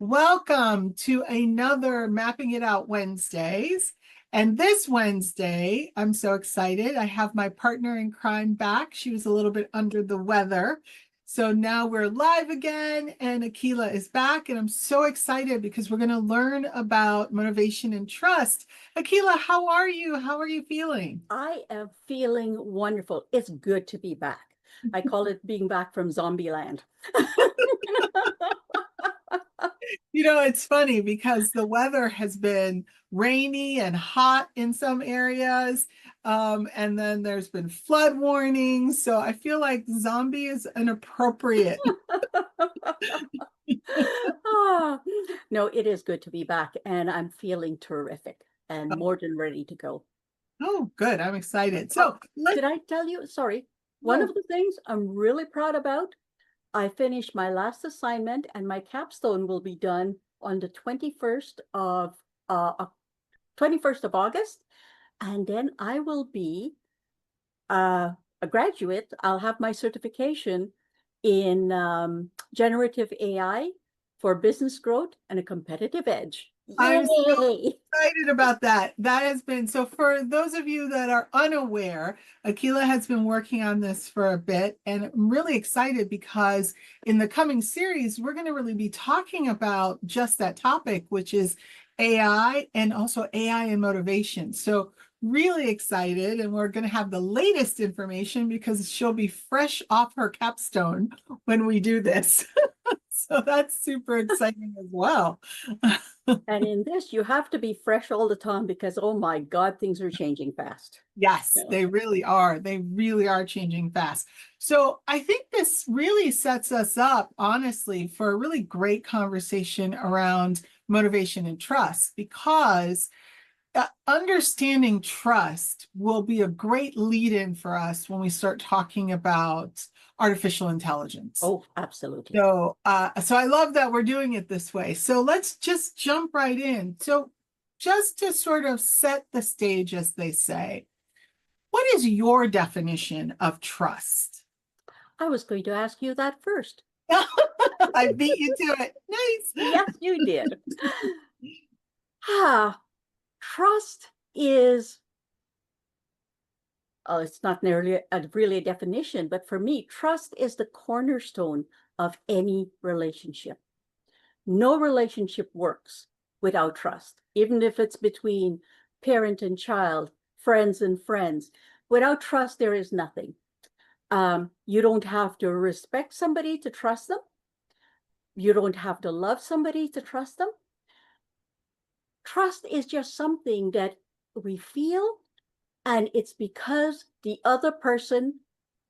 Welcome to another Mapping It Out Wednesdays. And this Wednesday, I'm so excited. I have my partner in crime back. She was a little bit under the weather. So now we're live again, and Akila is back. And I'm so excited because we're going to learn about motivation and trust. Akila, how are you? How are you feeling? I am feeling wonderful. It's good to be back. I call it being back from zombie land. It's funny because the weather has been rainy and hot in some areas. And then there's been flood warnings. So I feel like zombie is an appropriate. Ah, no, it is good to be back, and I'm feeling terrific and more than ready to go. Oh, good. I'm excited. Oh, So let's did I tell you? Sorry. One no. of the things I'm really proud about, I finished my last assignment, and my capstone will be done on the 21st of August. And then I will be a graduate. I'll have my certification in generative AI for business growth and a competitive edge. I'm so Yay! excited about that. That has been so for those of you that are unaware, Akila has been working on this for a bit, and I'm really excited because in the coming series, we're going to really be talking about just that topic, which is AI and also AI and motivation. So really excited, and we're going to have the latest information because she'll be fresh off her capstone when we do this. So that's super exciting as well. And in this, you have to be fresh all the time because, oh my God, things are changing fast. Yes, Yeah. they really are. They really are changing fast. So I think this really sets us up, honestly, for a really great conversation around motivation and trust, because understanding trust will be a great lead-in for us when we start talking about artificial intelligence. Oh, absolutely. So I love that we're doing it this way. So let's just jump right in. So just to sort of set the stage, as they say, what is your definition of trust? I was going to ask you that first. I beat you to it. Nice. Yes, you did. Ah, trust is, oh, it's not nearly really a definition, but for me, trust is the cornerstone of any relationship. No relationship works without trust, even if it's between parent and child, friends and friends. Without trust, there is nothing. You don't have to respect somebody to trust them. You don't have to love somebody to trust them. Trust is just something that we feel, and it's because the other person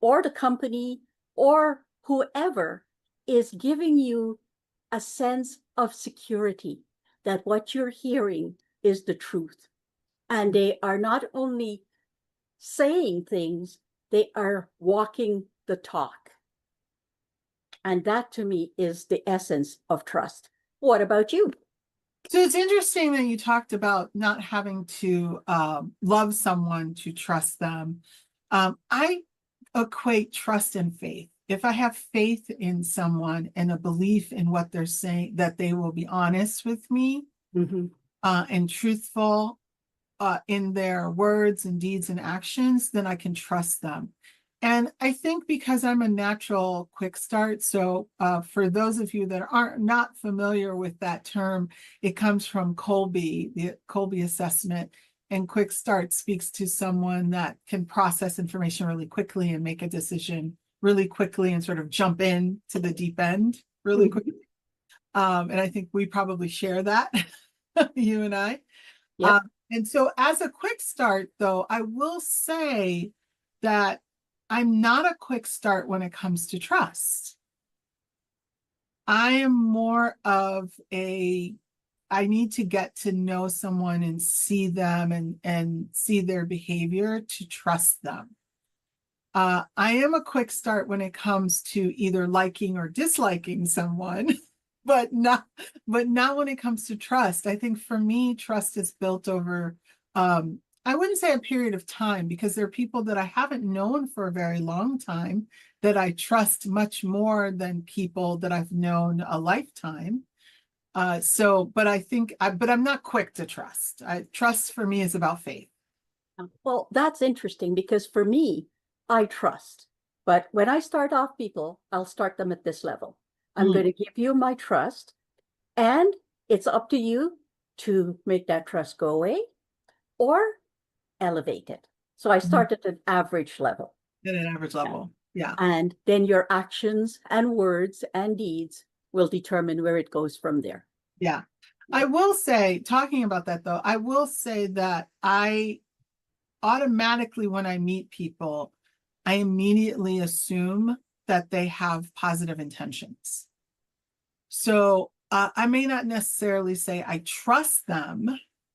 or the company or whoever is giving you a sense of security that what you're hearing is the truth. And they are not only saying things, they are walking the talk. And that to me is the essence of trust. What about you? So it's interesting that you talked about not having to love someone to trust them. I equate trust and faith. If I have faith in someone and a belief in what they're saying, that they will be honest with me Mm-hmm. and truthful in their words and deeds and actions, then I can trust them. And I think because I'm a natural quick start, so for those of you that aren't not familiar with that term, it comes from Kolbe, the Kolbe assessment. And quick start speaks to someone that can process information really quickly and make a decision really quickly and sort of jump in to the deep end really quickly. And I think we probably share that, you and I. Yep. And so as a quick start, though, I will say that I'm not a quick start when it comes to trust. I am more of I need to get to know someone and see them and see their behavior to trust them. I am a quick start when it comes to either liking or disliking someone, but not when it comes to trust. I think for me, trust is built over I wouldn't say a period of time, because there are people that I haven't known for a very long time that I trust much more than people that I've known a lifetime. But I think, but I'm not quick to trust. Trust for me is about faith. Well, that's interesting because for me, I trust. But when I start off people, I'll start them at this level. I'm Mm. going to give you my trust, and it's up to you to make that trust go away or elevate it. So I Mhm. start at an average level. At an average level. Yeah. And then your actions and words and deeds will determine where it goes from there. Yeah. I will say, talking about that though, I will say that I automatically, when I meet people, I immediately assume that they have positive intentions. So I may not necessarily say I trust them,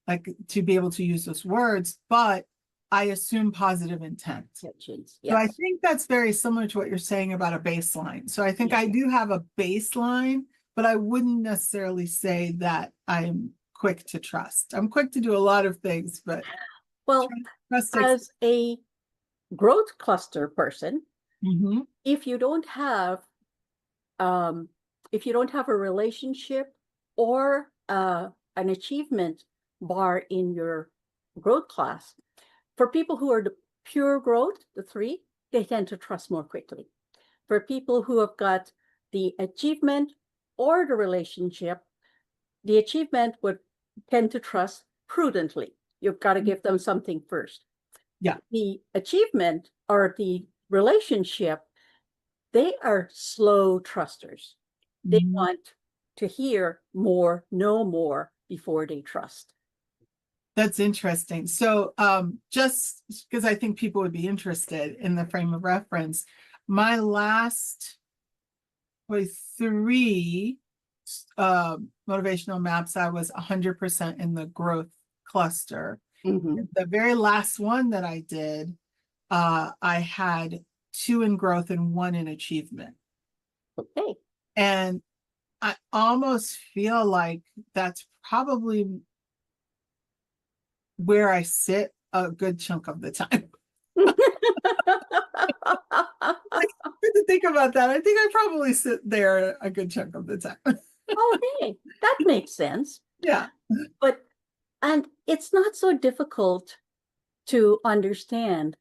like to be able to use those words, but I assume positive intent. Intentions, So I yes. think that's very similar to what you're saying about a baseline. So I think Yeah. I do have a baseline, but I wouldn't necessarily say that I'm quick to trust. I'm quick to do a lot of things, but Well, trust takes. as a growth cluster person, Mhm. if you don't have um, if you don't have a relationship or an achievement bar in your growth class, for people who are the pure growth, the three, they tend to trust more quickly. For people who have got the achievement or the relationship, the achievement would tend to trust prudently. You've got to give them something first. Yeah. The achievement or the relationship, they are slow trusters. They Mhm. want to hear more, know more before they trust. That's interesting. So just because I think people would be interested in the frame of reference, my last three motivational maps, I was 100% in the growth cluster. Mm-hmm. The very last one that I did, I had 2 in growth and 1 in achievement. Okay. And I almost feel like that's probably where I sit a good chunk of the time. Like, to think about that, I think I probably sit there a good chunk of the time. Okay, that makes sense. Yeah. But, and it's not so difficult to understand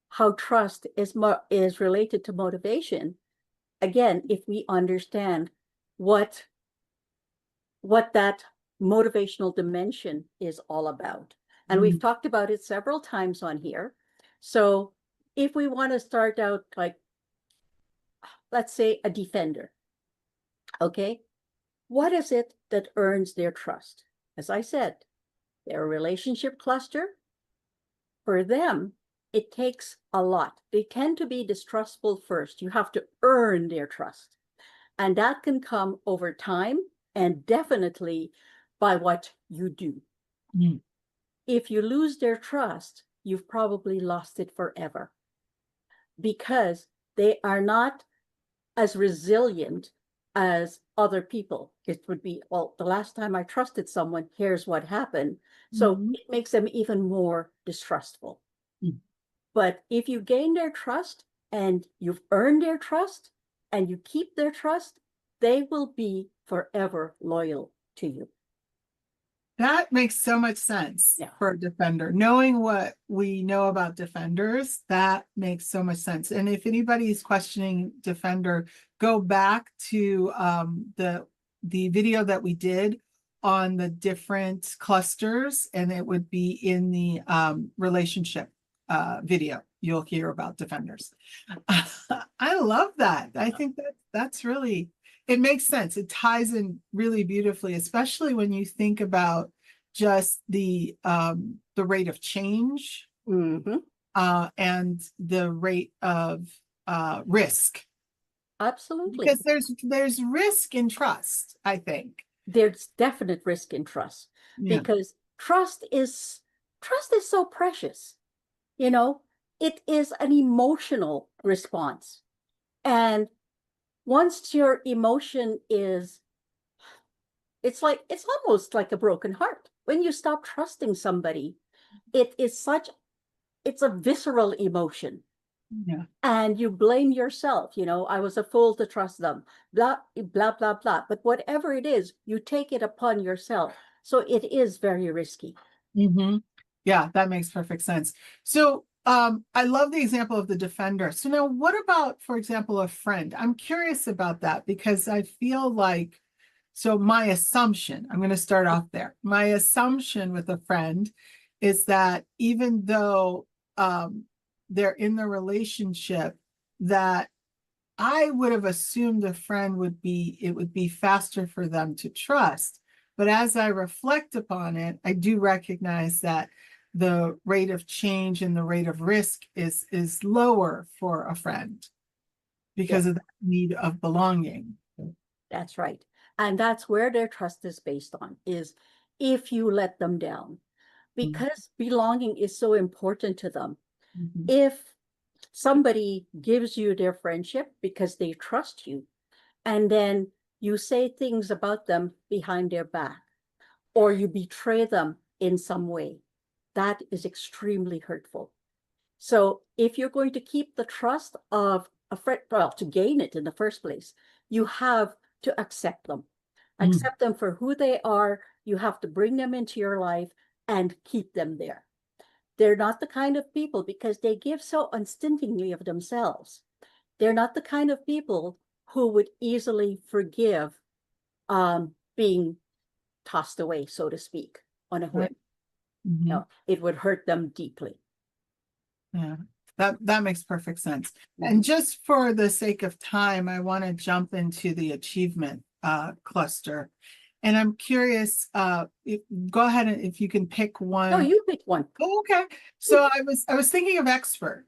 how trust is related to motivation. Again, if we understand what that motivational dimension is all about. And we've talked about it several times on here. So if we want to start out like, let's say a defender, okay? What is it that earns their trust? As I said, they're a relationship cluster. For them, it takes a lot. They tend to be distrustful first. You have to earn their trust. And that can come over time and definitely by what you do. Mm. If you lose their trust, you've probably lost it forever because they are not as resilient as other people. It would be, well, the last time I trusted someone, here's what happened. So Mhm. it makes them even more distrustful. Mm. But if you gain their trust and you've earned their trust and you keep their trust, they will be forever loyal to you. That makes so much sense Yeah. for a defender. Knowing what we know about defenders, that makes so much sense. And if anybody's questioning defender, go back to the video that we did on the different clusters, and it would be in the relationship video. You'll hear about defenders. I love that. I think that that's really, it makes sense. It ties in really beautifully, especially when you think about just the rate of change Mm-hmm. and the rate of risk. Absolutely. Because there's risk in trust, I think. There's definite risk in trust Yeah. because trust is so precious. You know, it is an emotional response. And once your emotion is, it's almost like a broken heart. When you stop trusting somebody, it is such, it's a visceral emotion. Yeah. and you blame yourself. I was a fool to trust them, blah, blah, blah, blah. But whatever it is, you take it upon yourself. So it is very risky. Hmm. Yeah, that makes perfect sense. So I love the example of the defender. So now what about, for example, a friend? I'm curious about that because I feel like, so my assumption, I'm going to start off there. My assumption with a friend is that even though they're in the relationship, that I would have assumed a friend it would be faster for them to trust. But as I reflect upon it, I do recognize that the rate of change and the rate of risk is lower for a friend because Yes, of the need of belonging. that's right. And that's where their trust is based on, is if you let them down, because belonging is so important to them. Mhm. If somebody gives you their friendship because they trust you, and then you say things about them behind their back, or you betray them in some way, that is extremely hurtful. So if you're going to keep the trust of a friend, well, to gain it in the first place, you have to Mm. accept them for who they are. You have to bring them into your life and keep them there. They're not the kind of people, because they give so unstintingly of themselves. They're not the kind of people who would easily forgive being tossed away, so to speak, on a Right. whim. Mhm. No, it would hurt them deeply. Yeah, that makes perfect sense. And Mhm. just for the sake of time, I want to jump into the achievement cluster. And I'm curious, go ahead and if you can pick No, one. you pick one. Oh, okay. So I was thinking of expert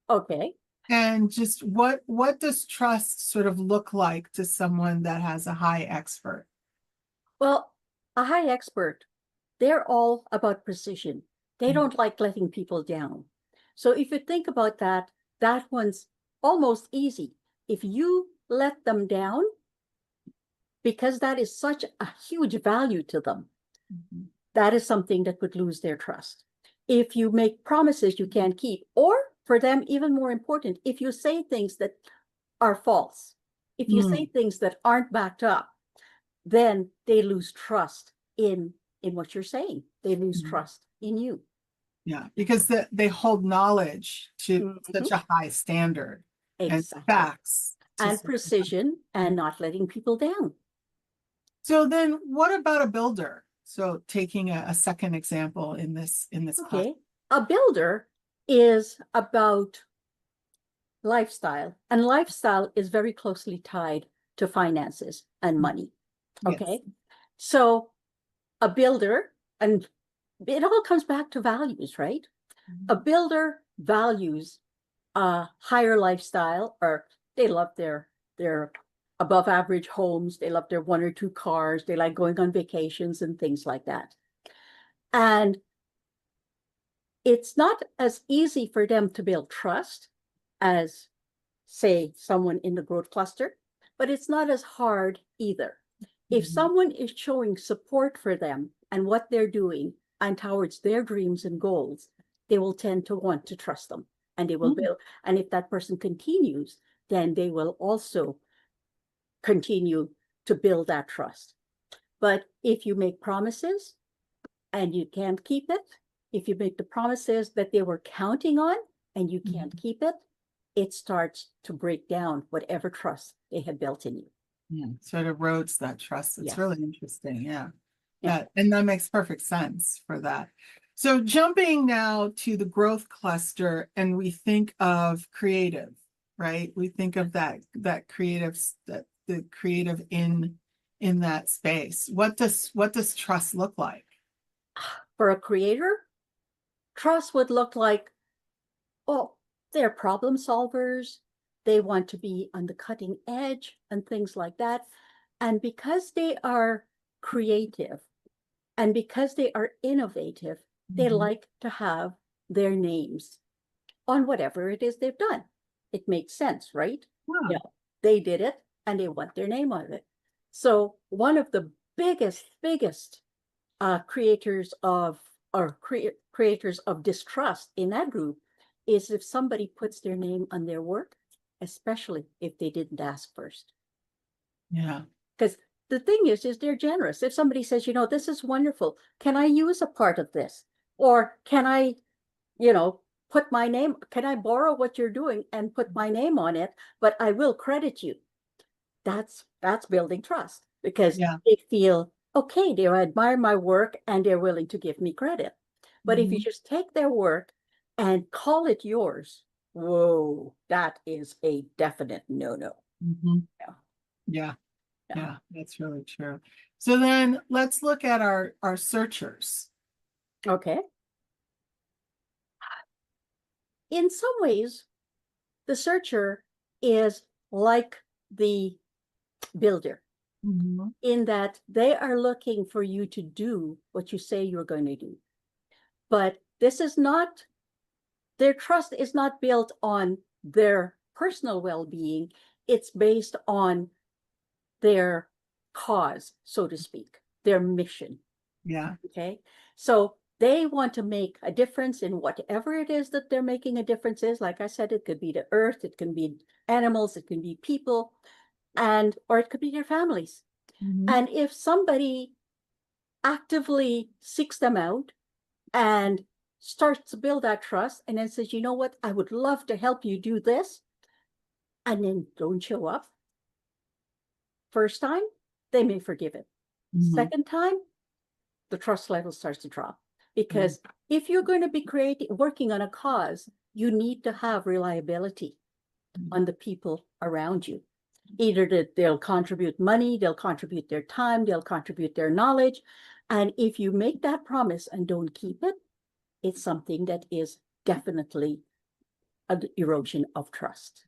Okay. and just what does trust sort of look like to someone that has a high expert? Well, a high expert, they're all about precision. They Mm. don't like letting people down. So if you think about that, that one's almost easy. If you let them down, because that is such a huge value to them, Mhm. that is something that would lose their trust. If you make promises you can't keep, or for them, even more important, if you say things that are false, if you say Mm. things that aren't backed up, then they lose trust in what you're saying. They lose Mm. trust in you. Yeah, because they hold knowledge to Mhm. such a high standard and Exactly. facts to And such a high. precision and not letting people down. So then what about a builder? So taking a second example in this class. Okay. A builder is about lifestyle, and lifestyle is very closely tied to finances and money. Yes. Okay. So a builder, and it all comes back to values, right? A builder values a higher lifestyle, or they love their above average homes, they love their one or two cars, they like going on vacations and things like that. And it's not as easy for them to build trust as, say, someone in the growth cluster, but it's not as hard either. If Mhm. someone is showing support for them and what they're doing and towards their dreams and goals, they will tend to want to trust them, and they will Mm. build. And if that person continues, then they will also continue to build that trust. But if you make promises and you can't keep it, if you make the promises that they were counting on and you can't Mhm. keep it, it starts to break down whatever trust they had built in you. Yeah, so it erodes that trust. It's Yes. really interesting. Yeah. Yeah. And that makes perfect sense for that. So jumping now to the growth cluster, and we think of creative, right? We think of that creative, that the creative in that space. What does trust look like? For a creator, trust would look like, oh, they're problem solvers. They want to be on the cutting edge and things like that. And because they are creative and because they are innovative, they Mhm. like to have their names on whatever it is they've done. It makes sense, right? Yeah. They did it and they want their name on it. So one of the biggest creators of creators of distrust in that group is if somebody puts their name on their work, especially if they didn't ask first. Yeah. Because the thing is they're generous. If somebody says, you know, this is wonderful, can I use a part of this? Or can I, you know, put my name, can I borrow what you're doing and put my name on it, but I will credit you. That's building trust because Yeah. they feel, okay, they admire my work and they're willing to give me credit. But if you Mhm. just take their work and call it yours, whoa, that is a definite no-no. Mhm. Yeah. Yeah. Yeah. Yeah, that's really true. So then let's look at our searchers. Okay. In some ways, the searcher is like the builder Mhm. in that they are looking for you to do what you say you're going to do. But this is not, their trust is not built on their personal well-being. It's based on their cause, so to speak, their mission. Yeah. Okay. So they want to make a difference in whatever it is that they're making a difference is. Like I said, it could be the earth, it can be animals, it can be people, or it could be their families. Mhm. And if somebody actively seeks them out and starts to build that trust and then says, you know what, I would love to help you do this, and then don't show up, first time, they may forgive it. Mhm. Second time, the trust level starts to drop. Because if you're going to be working on a cause, you need to have reliability on the people around you. Either that they'll contribute money, they'll contribute their time, they'll contribute their knowledge. And if you make that promise and don't keep it, it's something that is definitely an erosion of trust.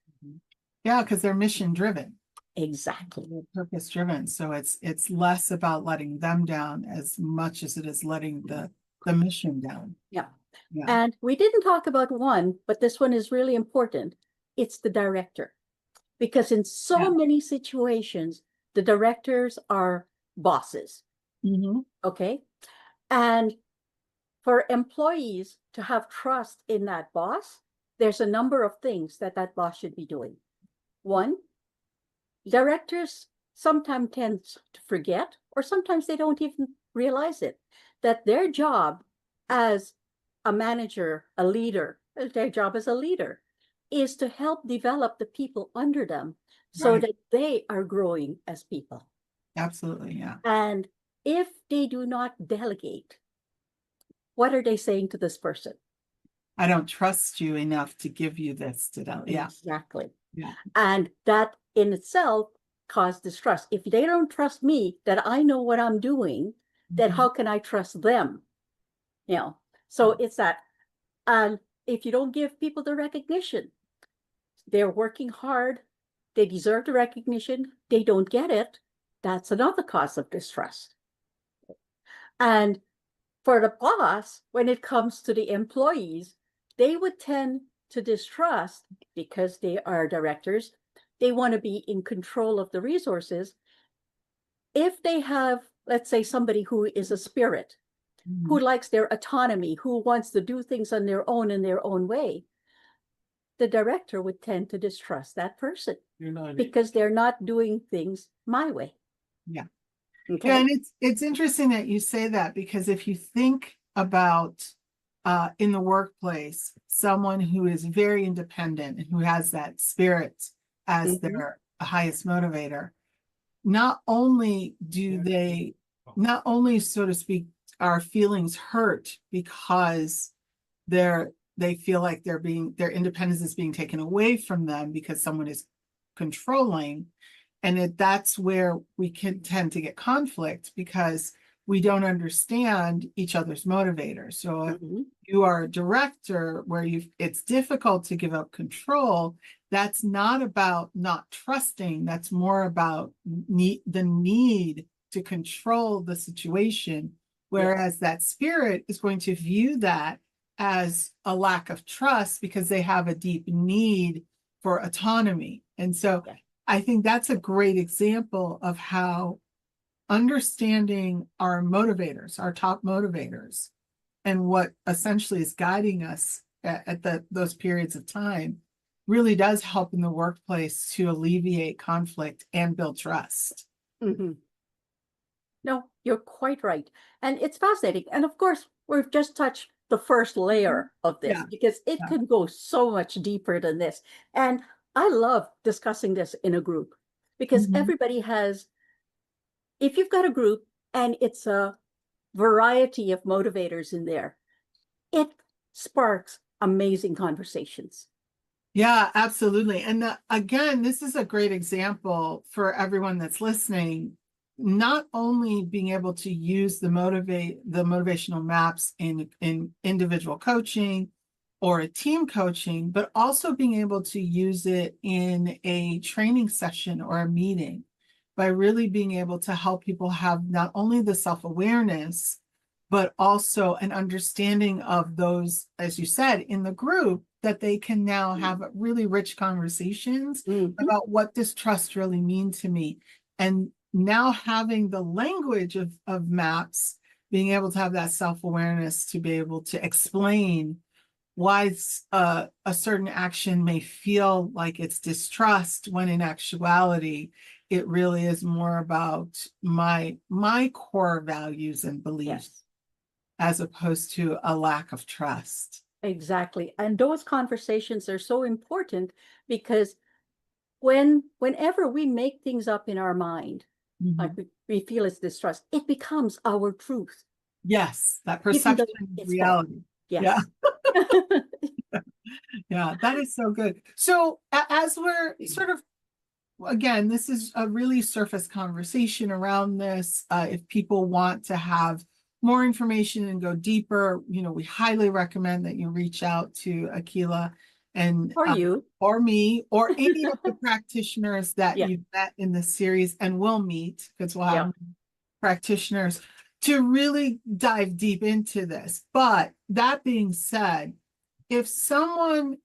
Yeah, because they're mission driven. Exactly. They're purpose driven. So it's less about letting them down as much as it is letting the mission down. Yeah. Yeah. And we didn't talk about one, but this one is really important. It's the director. Because in so Yeah. many situations, the directors are bosses. Mhm. Okay. And for employees to have trust in that boss, there's a number of things that that boss should be doing. One, directors sometimes tend to forget, or sometimes they don't even realize it, that their job as a manager, a leader, their job as a leader is to help develop the people under them so Right. that they are growing as people. Absolutely. Yeah. And if they do not delegate, what are they saying to this person? I don't trust you enough to give you this to them. Yeah. Exactly. Yeah. And that in itself caused distrust. If they don't trust me that I know what I'm doing, then Mhm. how can I trust them? You know, so it's that. And if you don't give people the recognition, they're working hard, they deserve the recognition, they don't get it, that's another cause of distrust. And for the boss, when it comes to the employees, they would tend to distrust because they are directors. They want to be in control of the resources. If they have, let's say, somebody who is a spirit, who Mhm. likes their autonomy, who wants to do things on their own in their own way, the director would tend to distrust that person because they're not doing things my way. Yeah. Okay. Yeah, and it's interesting that you say that because if you think about in the workplace, someone who is very independent and who has that spirit as Mhm. their highest motivator, not only do they, not only, so to speak, are feelings hurt because they feel like their independence is being taken away from them because someone is controlling, and that's where we can tend to get conflict because we don't understand each other's motivators. So if Mhm. you are a director where it's difficult to give up control, that's not about not trusting, that's more about the need to control the situation, whereas that spirit is going to view that as a lack of trust because they have a deep need for autonomy. And so Yeah. I think that's a great example of how understanding our motivators, our top motivators, and what essentially is guiding us at those periods of time really does help in the workplace to alleviate conflict and build trust. Mhm. No, you're quite right. And it's fascinating. And of course, we've just touched the first layer of this Yeah, because it yeah. can go so much deeper than this. And I love discussing this in a group because Mhm. everybody has, if you've got a group and it's a variety of motivators in there, it sparks amazing conversations. Yeah, absolutely. And again, this is a great example for everyone that's listening, not only being able to use the motivational maps in individual coaching or a team coaching, but also being able to use it in a training session or a meeting by really being able to help people have not only the self-awareness, but also an understanding of those, as you said, in the group, that they can now have really rich conversations Mhm. about what does trust really mean to me. And now having the language of maps, being able to have that self-awareness to be able to explain why a certain action may feel like it's distrust when in actuality it really is more about my core values and beliefs Yes. as opposed to a lack of trust. Exactly. And those conversations are so important because whenever we make things up in our mind, like Mhm. we feel it's distrust, it becomes our truth, Yes, that even though perception is it's false. reality. Yeah, Yes. yeah, that is so good. So as we're sort of, again, this is a really surface conversation around this. If people want to have more information and go deeper, we highly recommend that you reach out to Akila and Or you. or me or any of the practitioners that Yeah. you've met in the series and will meet, because we'll Yeah. have practitioners to really dive deep into this. But that being said, if someone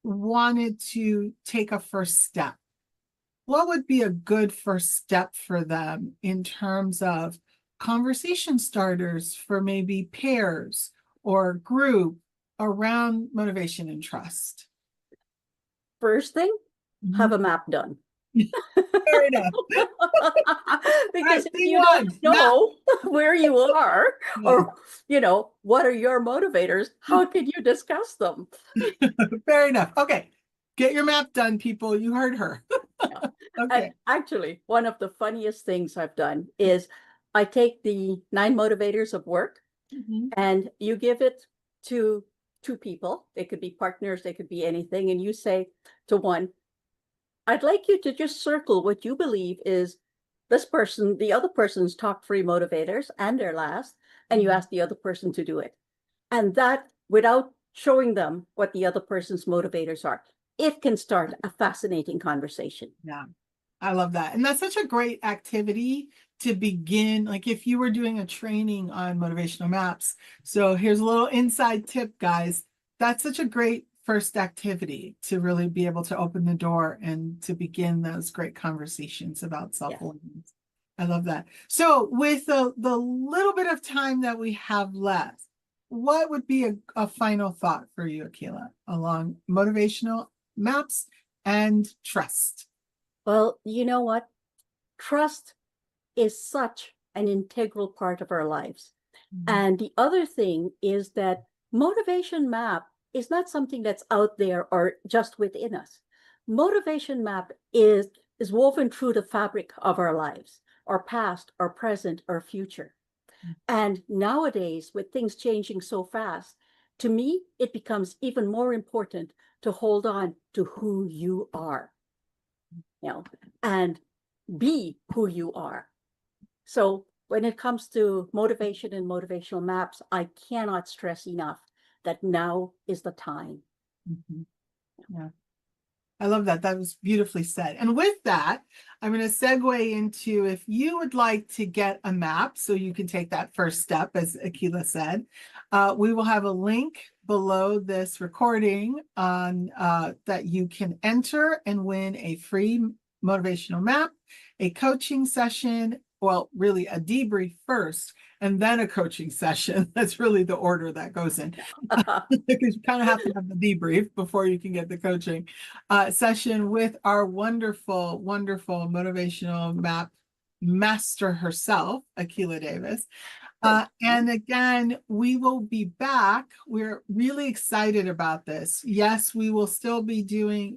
wanted to take a first step, what would be a good first step for them in terms of conversation starters for maybe pairs or group around motivation and trust? First thing, have Mhm. a map done. Fair enough. All right, Because if scene you don't one, map. know where you are Yeah, or, what are your motivators, how can you discuss them? fair enough. Okay, get your map done, people. You heard her. Yeah. And Okay. actually, one of the funniest things I've done is I take the 9 motivators of work Mhm. and you give it to 2 people. They could be partners, they could be anything. And you say to one, I'd like you to just circle what you believe is this person, the other person's top 3 motivators and their last, and you Mhm. ask the other person to do it. And that, without showing them what the other person's motivators are, it can start a fascinating conversation. Yeah. I love that. And that's such a great activity to begin. Like if you were doing a training on motivational maps. So here's a little inside tip, guys. That's such a great first activity to really be able to open the door and to begin those great conversations about Yes. self-awareness. I love that. So with the little bit of time that we have left, what would be a final thought for you, Akila, along motivational maps and trust? Well, you know what? Trust is such an integral part of our lives. Mhm. And the other thing is that motivation map is not something that's out there or just within us. Motivation map is woven through the fabric of our lives, our past, our present, our future. And nowadays, with things changing so fast, to me, it becomes even more important to hold on to who you are, and be who you are. So when it comes to motivation and motivational maps, I cannot stress enough that now is the time. Mhm. Yeah. I love that. That was beautifully said. And with that, I'm going to segue into if you would like to get a map so you can take that first step, as Akila said, we will have a link below this recording on that you can enter and win a free motivational map, a coaching session, well, really a debrief first, and then a coaching session. That's really the order that goes in. Because you kind of have to have the debrief before you can get the coaching session with our wonderful, wonderful motivational map master herself, Akila Davis. And again, we will be back. We're really excited about this. Yes, we will still be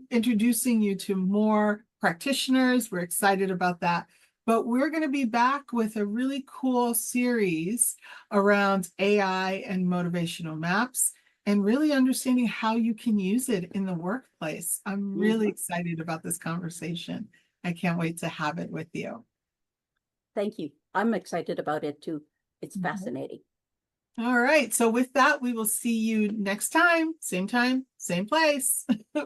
introducing you to more practitioners. We're excited about that. But we're going to be back with a really cool series around AI and motivational maps and really understanding how you can use it in the workplace. I'm really excited about this conversation. I can't wait to have it with you. Thank you. I'm excited about it too. It's fascinating. All right. So with that, we will see you next time, same place. Bye.